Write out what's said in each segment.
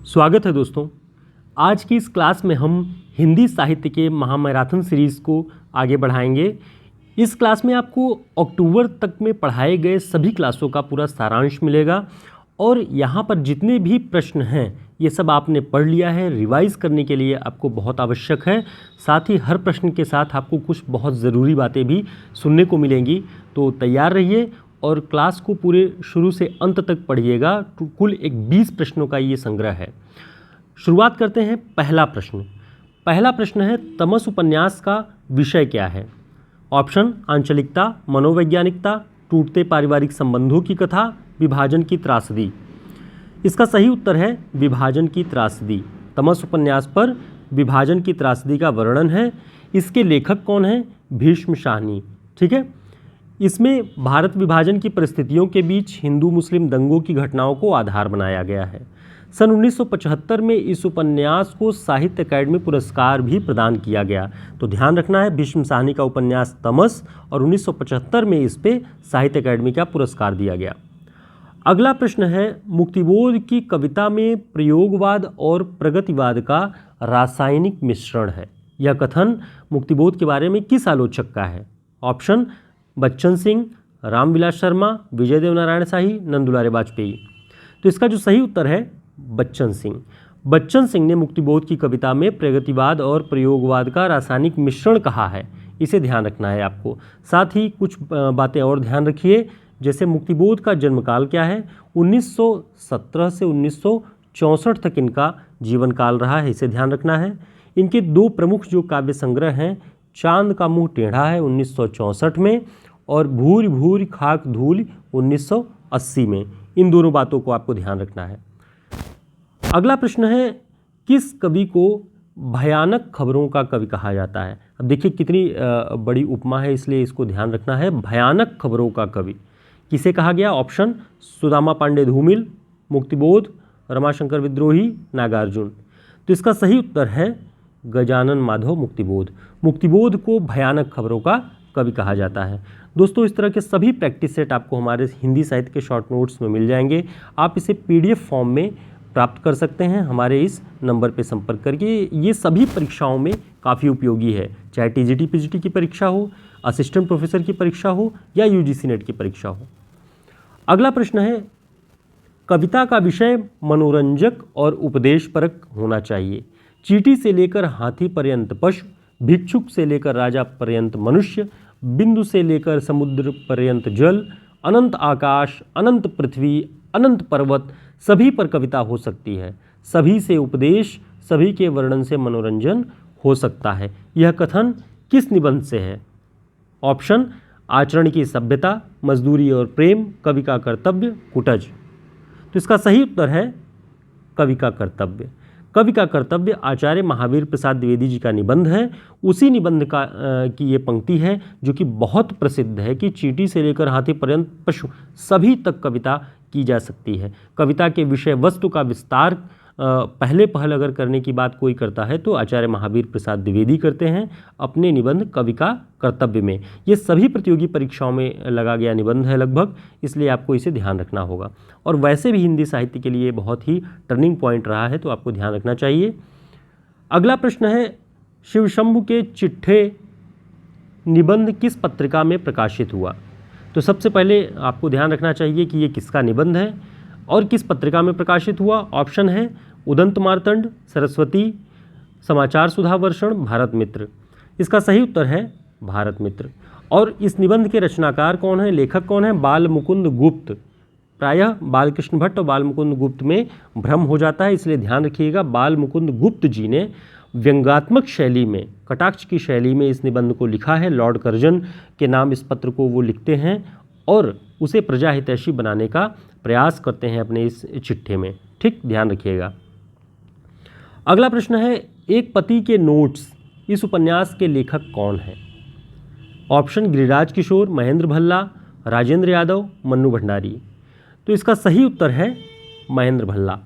स्वागत है दोस्तों। आज की इस क्लास में हम हिंदी साहित्य के महामैराथन सीरीज़ को आगे बढ़ाएंगे। इस क्लास में आपको अक्टूबर तक में पढ़ाए गए सभी क्लासों का पूरा सारांश मिलेगा और यहाँ पर जितने भी प्रश्न हैं ये सब आपने पढ़ लिया है। रिवाइज़ करने के लिए आपको बहुत आवश्यक है। साथ ही हर प्रश्न के साथ आपको कुछ बहुत ज़रूरी बातें भी सुनने को मिलेंगी, तो तैयार रहिए और क्लास को पूरे शुरू से अंत तक पढ़िएगा। कुल एक 20 प्रश्नों का ये संग्रह है। शुरुआत करते हैं। पहला प्रश्न है तमस उपन्यास का विषय क्या है? ऑप्शन: आंचलिकता, मनोवैज्ञानिकता, टूटते पारिवारिक संबंधों की कथा, विभाजन की त्रासदी। इसका सही उत्तर है विभाजन की त्रासदी। तमस उपन्यास पर विभाजन की त्रासदी का वर्णन है। इसके लेखक कौन हैं? भीष्म शाहनी। ठीक है। इसमें भारत विभाजन की परिस्थितियों के बीच हिंदू मुस्लिम दंगों की घटनाओं को आधार बनाया गया है। सन 1975 में इस उपन्यास को साहित्य अकादमी पुरस्कार भी प्रदान किया गया। तो ध्यान रखना है, भीष्म शाहनी का उपन्यास तमस और 1975 में इस पे साहित्य अकादमी का पुरस्कार दिया गया। अगला प्रश्न है, मुक्तिबोध की कविता में प्रयोगवाद और प्रगतिवाद का रासायनिक मिश्रण है। यह कथन मुक्तिबोध के बारे में किस आलोचक का है? ऑप्शन: बच्चन सिंह, रामविलास शर्मा, विजय देव नारायण शाही, नंदुलारे वाजपेयी। तो इसका जो सही उत्तर है बच्चन सिंह। बच्चन सिंह ने मुक्तिबोध की कविता में प्रगतिवाद और प्रयोगवाद का रासायनिक मिश्रण कहा है। इसे ध्यान रखना है आपको। साथ ही कुछ बातें और ध्यान रखिए, जैसे मुक्तिबोध का जन्मकाल क्या है? 1917 से 1964 तक इनका जीवन काल रहा है, इसे ध्यान रखना है। इनके दो प्रमुख जो काव्य संग्रह हैं, चांद का मुंह टेढ़ा है 1964 में और भूरी भूरी खाक धूल 1980 में। इन दोनों बातों को आपको ध्यान रखना है। अगला प्रश्न है, किस कवि को भयानक खबरों का कवि कहा जाता है? अब देखिए कितनी बड़ी उपमा है, इसलिए इसको ध्यान रखना है। भयानक खबरों का कवि किसे कहा गया? ऑप्शन: सुदामा पांडे धूमिल, मुक्तिबोध, रमाशंकर विद्रोही, नागार्जुन। तो इसका सही उत्तर है गजानन माधव मुक्तिबोध। मुक्तिबोध को भयानक खबरों का कवि कहा जाता है। दोस्तों, इस तरह के सभी प्रैक्टिस सेट आपको हमारे हिंदी साहित्य के शॉर्ट नोट्स में मिल जाएंगे। आप इसे PDF फॉर्म में प्राप्त कर सकते हैं हमारे इस नंबर पर संपर्क करके। ये सभी परीक्षाओं में काफ़ी उपयोगी है, चाहे TGT PGT की परीक्षा हो, असिस्टेंट प्रोफेसर की परीक्षा हो या UGC नेट की परीक्षा हो। अगला प्रश्न है, कविता का विषय मनोरंजक और उपदेशपरक होना चाहिए। चींटी से लेकर हाथी पर्यंत पशु, भिक्षुक से लेकर राजा पर्यंत मनुष्य, बिंदु से लेकर समुद्र पर्यंत जल, अनंत आकाश, अनंत पृथ्वी, अनंत पर्वत, सभी पर कविता हो सकती है। सभी से उपदेश, सभी के वर्णन से मनोरंजन हो सकता है। यह कथन किस निबंध से है? ऑप्शन: आचरण की सभ्यता, मजदूरी और प्रेम, कवि का कर्तव्य, कुटज। तो इसका सही उत्तर है कवि का कर्तव्य। कवि का कर्तव्य आचार्य महावीर प्रसाद द्विवेदी जी का निबंध है। उसी निबंध की ये पंक्ति है जो कि बहुत प्रसिद्ध है कि चींटी से लेकर हाथी पर्यंत पशु सभी तक कविता की जा सकती है। कविता के विषय वस्तु का विस्तार पहले पहल अगर करने की बात कोई करता है तो आचार्य महावीर प्रसाद द्विवेदी करते हैं अपने निबंध कवि का कर्तव्य में। ये सभी प्रतियोगी परीक्षाओं में लगा गया निबंध है लगभग, इसलिए आपको इसे ध्यान रखना होगा। और वैसे भी हिंदी साहित्य के लिए बहुत ही टर्निंग पॉइंट रहा है, तो आपको ध्यान रखना चाहिए। अगला प्रश्न है, शिवशंभु के चिट्ठे निबंध किस पत्रिका में प्रकाशित हुआ? तो सबसे पहले आपको ध्यान रखना चाहिए कि ये किसका निबंध है और किस पत्रिका में प्रकाशित हुआ। ऑप्शन है उदंत मार्तंड, सरस्वती, समाचार सुधा वर्षण, भारत मित्र। इसका सही उत्तर है भारत मित्र। और इस निबंध के रचनाकार कौन है, लेखक कौन है? बाल मुकुंद गुप्त। प्रायः बालकृष्ण भट्ट और बाल मुकुंद गुप्त में भ्रम हो जाता है, इसलिए ध्यान रखिएगा। बाल मुकुंद गुप्त जी ने व्यंग्यात्मक शैली में, कटाक्ष की शैली में इस निबंध को लिखा है। लॉर्ड कर्जन के नाम इस पत्र को वो लिखते हैं और उसे प्रजाहितैषी बनाने का प्रयास करते हैं अपने इस चिट्ठे में। ठीक, ध्यान रखिएगा। अगला प्रश्न है, एक पति के नोट्स इस उपन्यास के लेखक कौन है? ऑप्शन: गिरिराज किशोर, महेंद्र भल्ला, राजेंद्र यादव, मन्नू भंडारी। तो इसका सही उत्तर है महेंद्र भल्ला।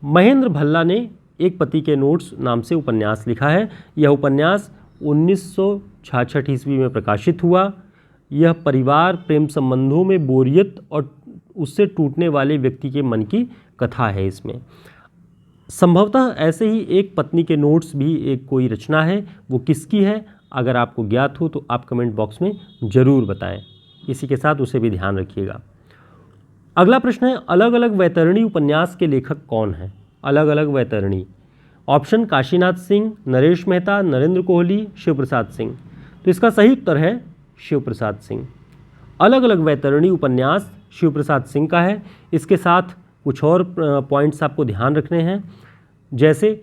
महेंद्र भल्ला ने एक पति के नोट्स नाम से उपन्यास लिखा है। यह उपन्यास 1966 ईस्वी में प्रकाशित हुआ। यह परिवार, प्रेम संबंधों में बोरियत और उससे टूटने वाले व्यक्ति के मन की कथा है। इसमें संभवतः ऐसे ही एक पत्नी के नोट्स भी एक कोई रचना है, वो किसकी है? अगर आपको ज्ञात हो तो आप कमेंट बॉक्स में ज़रूर बताएं। इसी के साथ उसे भी ध्यान रखिएगा। अगला प्रश्न है, अलग अलग वैतरणी उपन्यास के लेखक कौन हैं? अलग अलग वैतरणी, ऑप्शन काशीनाथ सिंह, नरेश मेहता, नरेंद्र कोहली, शिव प्रसाद सिंह। तो इसका सही उत्तर है शिव प्रसाद सिंह। अलग अलग वैतरणी उपन्यास शिव प्रसाद सिंह का है। इसके साथ कुछ और पॉइंट्स आपको ध्यान रखने हैं, जैसे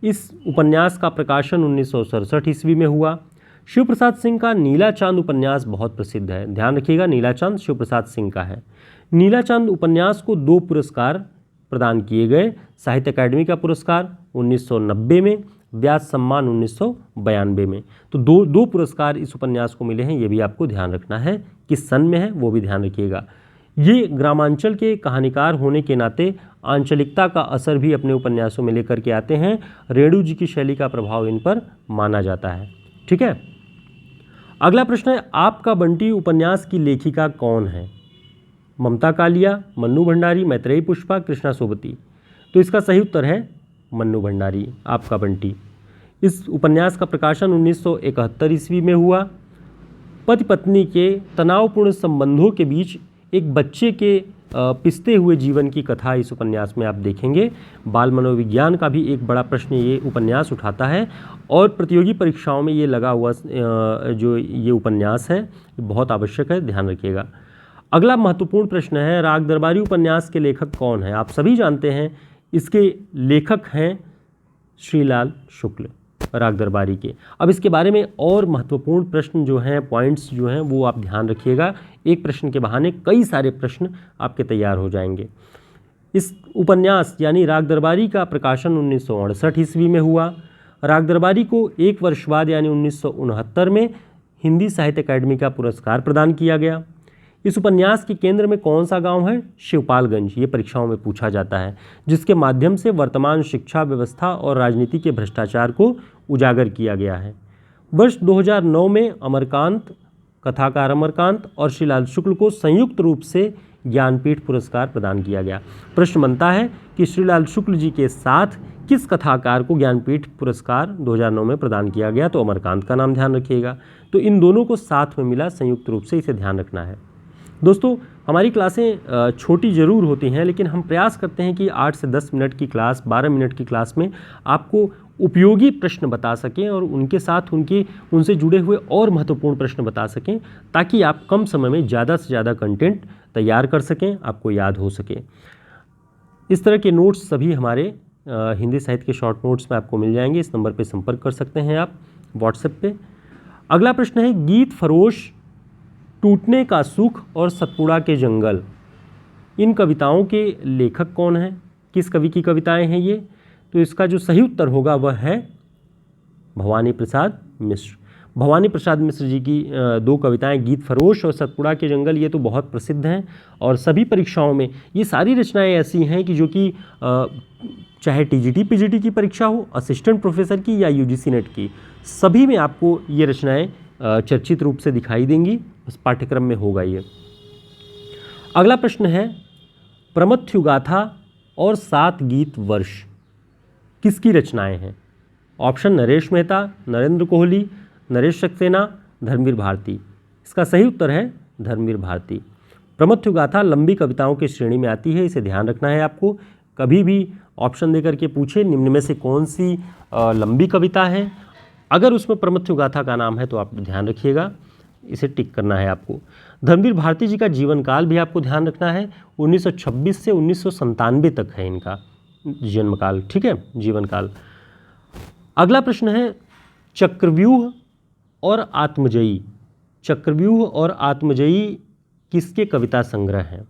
इस उपन्यास का प्रकाशन 1967 ईस्वी में हुआ। शिव प्रसाद सिंह का नीला चांद उपन्यास बहुत प्रसिद्ध है, ध्यान रखिएगा, नीला चांद शिव प्रसाद सिंह का है। नीला चांद उपन्यास को 2 पुरस्कार प्रदान किए गए, साहित्य अकादमी का पुरस्कार 1990 में, व्यास सम्मान 1992 में। तो दो पुरस्कार इस उपन्यास को मिले हैं, ये भी आपको ध्यान रखना है। किस सन में है वो भी ध्यान रखिएगा। ये ग्रामांचल के कहानीकार होने के नाते आंचलिकता का असर भी अपने उपन्यासों में लेकर के आते हैं। रेणु जी की शैली का प्रभाव इन पर माना जाता है। ठीक है, अगला प्रश्न है, आपका बंटी उपन्यास की लेखिका कौन है? ममता कालिया, मन्नू भंडारी, मैत्रेयी पुष्पा, कृष्णा सोबती। तो इसका सही उत्तर है मन्नू भंडारी, आपका बंटी। इस उपन्यास का प्रकाशन 1971 ईस्वी में हुआ। पति पत्नी के तनावपूर्ण संबंधों के बीच एक बच्चे के पिसते हुए जीवन की कथा इस उपन्यास में आप देखेंगे। बाल मनोविज्ञान का भी एक बड़ा प्रश्न ये उपन्यास उठाता है और प्रतियोगी परीक्षाओं में ये लगा हुआ जो ये उपन्यास है बहुत आवश्यक है, ध्यान रखिएगा। अगला महत्वपूर्ण प्रश्न है, राग दरबारी उपन्यास के लेखक कौन है? आप सभी जानते हैं इसके लेखक हैं श्रीलाल शुक्ल, राग दरबारी के। अब इसके बारे में और महत्वपूर्ण प्रश्न जो हैं, पॉइंट्स जो हैं, वो आप ध्यान रखिएगा। एक प्रश्न के बहाने कई सारे प्रश्न आपके तैयार हो जाएंगे। इस उपन्यास यानी राग दरबारी का प्रकाशन 1968 ईस्वी में हुआ। राग दरबारी को एक वर्ष बाद यानी 1969 में हिंदी साहित्य अकादमी का पुरस्कार प्रदान किया गया। इस उपन्यास के केंद्र में कौन सा गांव है? शिवपालगंज। ये परीक्षाओं में पूछा जाता है, जिसके माध्यम से वर्तमान शिक्षा व्यवस्था और राजनीति के भ्रष्टाचार को उजागर किया गया है। वर्ष 2009 में अमरकांत, कथाकार अमरकांत और श्रीलाल शुक्ल को संयुक्त रूप से ज्ञानपीठ पुरस्कार प्रदान किया गया। प्रश्न बनता है कि श्रीलाल शुक्ल जी के साथ किस कथाकार को ज्ञानपीठ पुरस्कार 2009 में प्रदान किया गया? तो अमरकांत का नाम ध्यान रखिएगा। तो इन दोनों को साथ में मिला संयुक्त रूप से, इसे ध्यान रखना है। दोस्तों, हमारी क्लासें छोटी ज़रूर होती हैं, लेकिन हम प्रयास करते हैं कि 8 से 10 मिनट की क्लास, 12 मिनट की क्लास में आपको उपयोगी प्रश्न बता सकें और उनके साथ उनसे जुड़े हुए और महत्वपूर्ण प्रश्न बता सकें, ताकि आप कम समय में ज़्यादा से ज़्यादा कंटेंट तैयार कर सकें, आपको याद हो सके। इस तरह के नोट्स सभी हमारे हिंदी साहित्य के शॉर्ट नोट्स में आपको मिल जाएंगे। इस नंबर पर संपर्क कर सकते हैं आप व्हाट्सएप पे। अगला प्रश्न है, गीत फरोश, टूटने का सुख और सतपुड़ा के जंगल, इन कविताओं के लेखक कौन हैं? किस कवि की कविताएं हैं ये? तो इसका जो सही उत्तर होगा वह है भवानी प्रसाद मिश्र। भवानी प्रसाद मिश्र जी की 2 कविताएं, गीत फरोश और सतपुड़ा के जंगल, ये तो बहुत प्रसिद्ध हैं और सभी परीक्षाओं में ये सारी रचनाएं ऐसी हैं कि जो कि चाहे टीजीटी पीजीटी की परीक्षा हो, असिस्टेंट प्रोफेसर की या यूजीसी नेट की, सभी में आपको ये रचनाएं चर्चित रूप से दिखाई देंगी। उस पाठ्यक्रम में होगा ये। अगला प्रश्न है, प्रमथ्यु गाथा और 7 गीत वर्ष किसकी रचनाएं हैं? ऑप्शन नरेश मेहता, नरेंद्र कोहली, नरेश सक्सेना, धर्मवीर भारती। इसका सही उत्तर है धर्मवीर भारती। प्रमथ्यु गाथा लंबी कविताओं की श्रेणी में आती है, इसे ध्यान रखना है आपको। कभी भी ऑप्शन देकर के पूछे निम्न में से कौन सी लंबी कविता है, अगर उसमें प्रमथ्यु गाथा का नाम है तो आप ध्यान रखिएगा, इसे टिक करना है आपको। धर्मवीर भारती जी का जीवन काल भी आपको ध्यान रखना है, 1926 से 1997 तक है इनका जन्मकाल। ठीक है, जीवन काल। अगला प्रश्न है, चक्रव्यूह और आत्मजयी, चक्रव्यूह और आत्मजयी किसके कविता संग्रह हैं?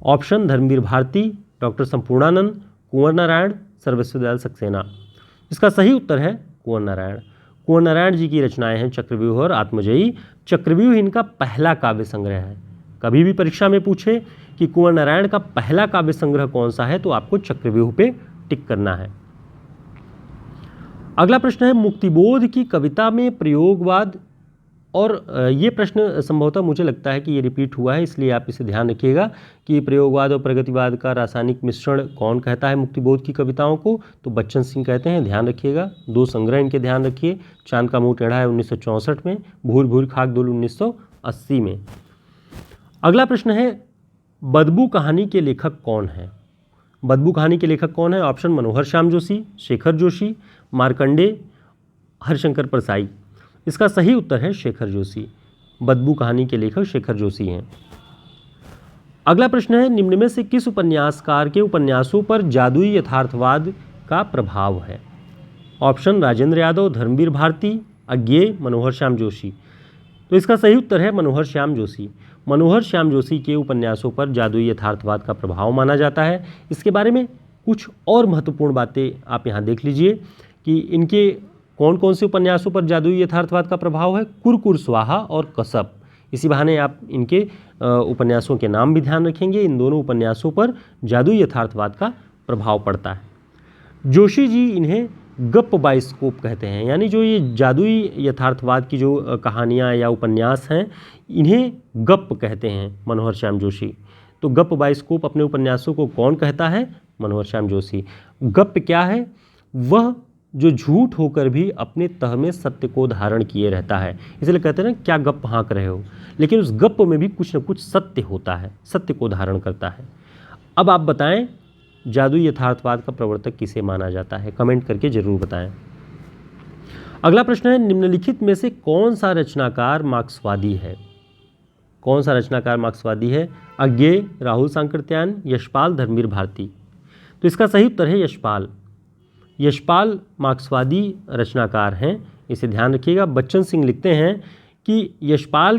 ऑप्शन धर्मवीर भारती, डॉक्टर संपूर्णानंद, कुंवर नारायण, सर्वस्व दयाल सक्सेना। इसका सही उत्तर है कुंवर नारायण। कुंवर नारायण जी की रचनाएं हैं चक्रव्यूह और आत्मजयी। चक्रव्यूह इनका पहला काव्य संग्रह है। कभी भी परीक्षा में पूछे कि कुंवर नारायण का पहला काव्य संग्रह कौन सा है, तो आपको चक्रव्यूह पे टिक करना है। अगला प्रश्न है, मुक्तिबोध की कविता में प्रयोगवाद और ये प्रश्न संभवतः मुझे लगता है कि ये रिपीट हुआ है, इसलिए आप इसे ध्यान रखिएगा कि प्रयोगवाद और प्रगतिवाद का रासायनिक मिश्रण कौन कहता है मुक्तिबोध की कविताओं को, तो बच्चन सिंह कहते हैं। ध्यान रखिएगा, 2 संग्रह इनके ध्यान रखिए। चांद का मुंह टेढ़ा है 1964 में, भूल भूल खाक दुल 1980 में। अगला प्रश्न है, बदबू कहानी के लेखक कौन है? बदबू कहानी के लेखक कौन है? ऑप्शन मनोहर श्याम जोशी, शेखर जोशी, मार्कंडे, हरिशंकर परसाई। इसका सही उत्तर है शेखर जोशी। बदबू कहानी के लेखक शेखर जोशी हैं। अगला प्रश्न है, निम्न में से किस उपन्यासकार के उपन्यासों पर जादुई यथार्थवाद का प्रभाव है? ऑप्शन राजेंद्र यादव, धर्मवीर भारती, अज्ञेय, मनोहर श्याम जोशी। तो इसका सही उत्तर है मनोहर श्याम जोशी। मनोहर श्याम जोशी के उपन्यासों पर जादुई यथार्थवाद का प्रभाव माना जाता है। इसके बारे में कुछ और महत्वपूर्ण बातें आप यहाँ देख लीजिए कि इनके कौन कौन से उपन्यासों पर जादुई यथार्थवाद का प्रभाव है। कुरकुर स्वाहा और कसब। इसी बहाने आप इनके उपन्यासों के नाम भी ध्यान रखेंगे। इन दोनों उपन्यासों पर जादुई यथार्थवाद का प्रभाव पड़ता है। जोशी जी इन्हें गप बाइस्कोप कहते हैं, यानी जो ये जादुई यथार्थवाद की जो कहानियाँ या उपन्यास हैं, इन्हें गप कहते हैं मनोहर श्याम जोशी। तो गप बाइस्कोप अपने उपन्यासों को कौन कहता है? मनोहर श्याम जोशी। गप क्या है? वह जो झूठ होकर भी अपने तह में सत्य को धारण किए रहता है। इसलिए कहते हैं ना, क्या गप हाँक रहे हो, लेकिन उस गप में भी कुछ न कुछ सत्य होता है, सत्य को धारण करता है। अब आप बताएं, जादुई यथार्थवाद का प्रवर्तक किसे माना जाता है? कमेंट करके जरूर बताएं। अगला प्रश्न है, निम्नलिखित में से कौन सा रचनाकार मार्क्सवादी है? कौन सा रचनाकार मार्क्सवादी है? अज्ञेय, राहुल सांकृत्यायन, यशपाल, धर्मवीर भारती। तो इसका सही उत्तर है यशपाल। यशपाल मार्क्सवादी रचनाकार हैं, इसे ध्यान रखिएगा। बच्चन सिंह लिखते हैं कि यशपाल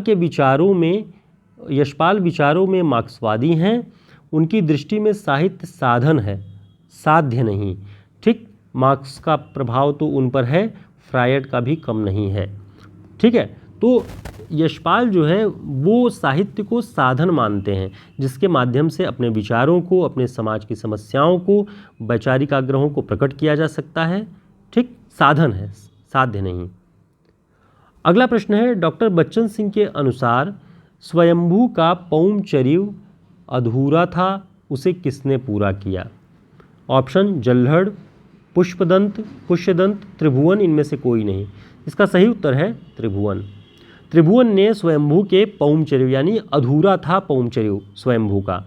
विचारों में मार्क्सवादी हैं। उनकी दृष्टि में साहित्य साधन है, साध्य नहीं। ठीक, मार्क्स का प्रभाव तो उन पर है, फ्रायड का भी कम नहीं है। ठीक है, तो यशपाल जो है वो साहित्य को साधन मानते हैं, जिसके माध्यम से अपने विचारों को, अपने समाज की समस्याओं को, वैचारिक आग्रहों को प्रकट किया जा सकता है। ठीक, साधन है, साध्य नहीं। अगला प्रश्न है, डॉक्टर बच्चन सिंह के अनुसार स्वयंभू का पौमचर्य अधूरा था, उसे किसने पूरा किया? ऑप्शन जल्हड़, पुष्पदंत, पुष्यदंत, त्रिभुवन, इनमें से कोई नहीं। इसका सही उत्तर है त्रिभुवन। त्रिभुवन ने स्वयंभू के पौमचर्य, यानी अधूरा था पौमचर्य स्वयंभू का,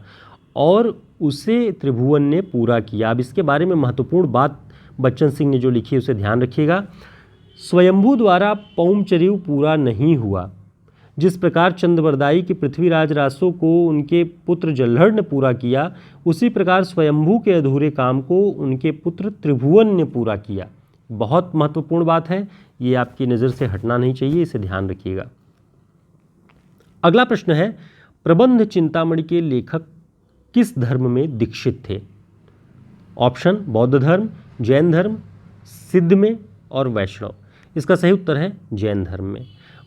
और उसे त्रिभुवन ने पूरा किया। अब इसके बारे में महत्वपूर्ण बात बच्चन सिंह ने जो लिखी उसे ध्यान रखिएगा। स्वयंभू द्वारा पौमचर्य पूरा नहीं हुआ। जिस प्रकार चंद्रवरदाई की पृथ्वीराज रासो को उनके पुत्र जल्हड़ ने पूरा किया, उसी प्रकार स्वयंभू के अधूरे काम को उनके पुत्र त्रिभुवन ने पूरा किया। बहुत महत्वपूर्ण बात है, ये आपकी नज़र से हटना नहीं चाहिए, इसे ध्यान रखिएगा। अगला प्रश्न है, प्रबंध चिंतामणि के लेखक किस धर्म में दीक्षित थे? ऑप्शन बौद्ध धर्म, जैन धर्म, सिद्ध में और वैष्णव। इसका सही उत्तर है जैन धर्म में।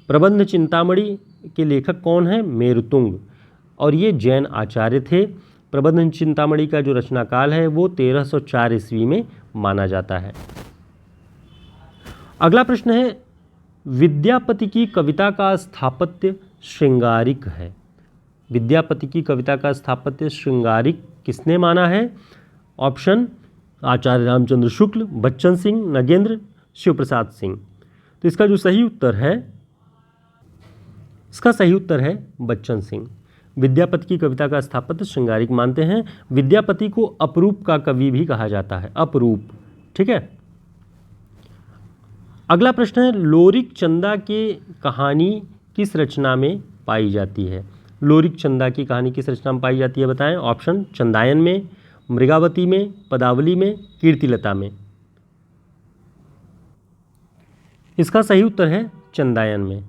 प्रबंध चिंतामणि के लेखक कौन है? मेरुतुंग, और ये जैन आचार्य थे। प्रबंध चिंतामणि का जो रचनाकाल है वो 1304 ईस्वी में माना जाता है। अगला प्रश्न है, विद्यापति की कविता का स्थापत्य श्रृंगारिक है। विद्यापति की कविता का स्थापत्य श्रृंगारिक किसने माना है? ऑप्शन आचार्य रामचंद्र शुक्ल, बच्चन सिंह, नगेंद्र, शिव प्रसाद सिंह। तो इसका जो सही उत्तर है, इसका सही उत्तर है बच्चन सिंह। विद्यापति की कविता का स्थापत्य श्रृंगारिक मानते हैं। विद्यापति को अपरूप का कवि भी कहा जाता है, अपरूप। ठीक है। अगला प्रश्न है, लोरिक चंदा की कहानी किस रचना में पाई जाती है? लोरिक चंदा की कहानी किस रचना में पाई जाती है बताएं। ऑप्शन चंदायन में, मृगावती में, पदावली में, कीर्तिलता में। इसका सही उत्तर है चंदायन में।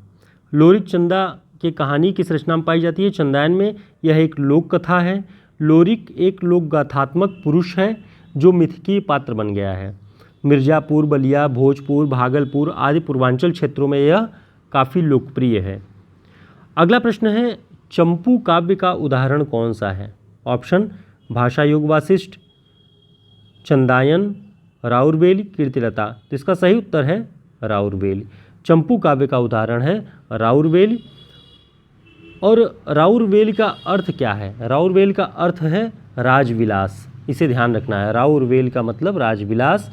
लोरिक चंदा की कहानी किस रचना में पाई जाती है? चंदायन में। यह एक लोक कथा है। लोरिक एक लोक गाथात्मक पुरुष है जो मिथकीय पात्र बन गया है। मिर्जापुर, बलिया, भोजपुर, भागलपुर आदि पूर्वांचल क्षेत्रों में यह काफ़ी लोकप्रिय है। अगला प्रश्न है, चंपू काव्य का उदाहरण कौन सा है? ऑप्शन भाषा योग वासिष्ठ, चंदायन, राउरवेली, कीर्तिलता। तो इसका सही उत्तर है राउरवेली। चंपू काव्य का उदाहरण है राउरवेल। और राउरवेल का अर्थ क्या है? राउरवेल का अर्थ है राजविलास, इसे ध्यान रखना है। राउरवेल का मतलब राजविलास।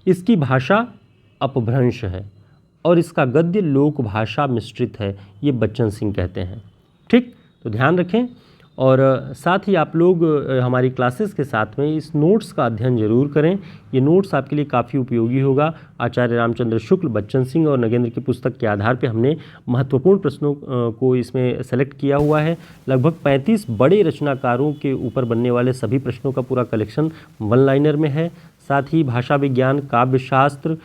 इसकी भाषा अपभ्रंश है और इसका गद्य लोक भाषा मिश्रित है, ये बच्चन सिंह कहते हैं। ठीक, तो ध्यान रखें। और साथ ही आप लोग हमारी क्लासेस के साथ में इस नोट्स का अध्ययन जरूर करें। ये नोट्स आपके लिए काफ़ी उपयोगी होगा। आचार्य रामचंद्र शुक्ल, बच्चन सिंह और नगेंद्र की पुस्तक के आधार पे हमने महत्वपूर्ण प्रश्नों को इसमें सेलेक्ट किया हुआ है। लगभग 35 बड़े रचनाकारों के ऊपर बनने वाले सभी प्रश्नों का पूरा कलेक्शन वन लाइनर में है। साथ ही भाषा विज्ञान, काव्य शास्त्र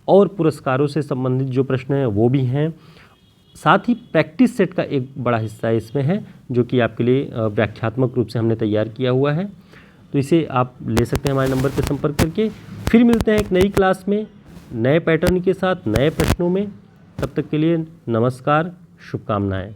और पुरस्कारों से संबंधित जो प्रश्न हैं वो भी हैं। साथ ही प्रैक्टिस सेट का एक बड़ा हिस्सा इसमें है जो कि आपके लिए व्याख्यात्मक रूप से हमने तैयार किया हुआ है। तो इसे आप ले सकते हैं हमारे नंबर पर संपर्क करके। फिर मिलते हैं एक नई क्लास में नए पैटर्न के साथ, नए प्रश्नों में। तब तक के लिए नमस्कार, शुभकामनाएं।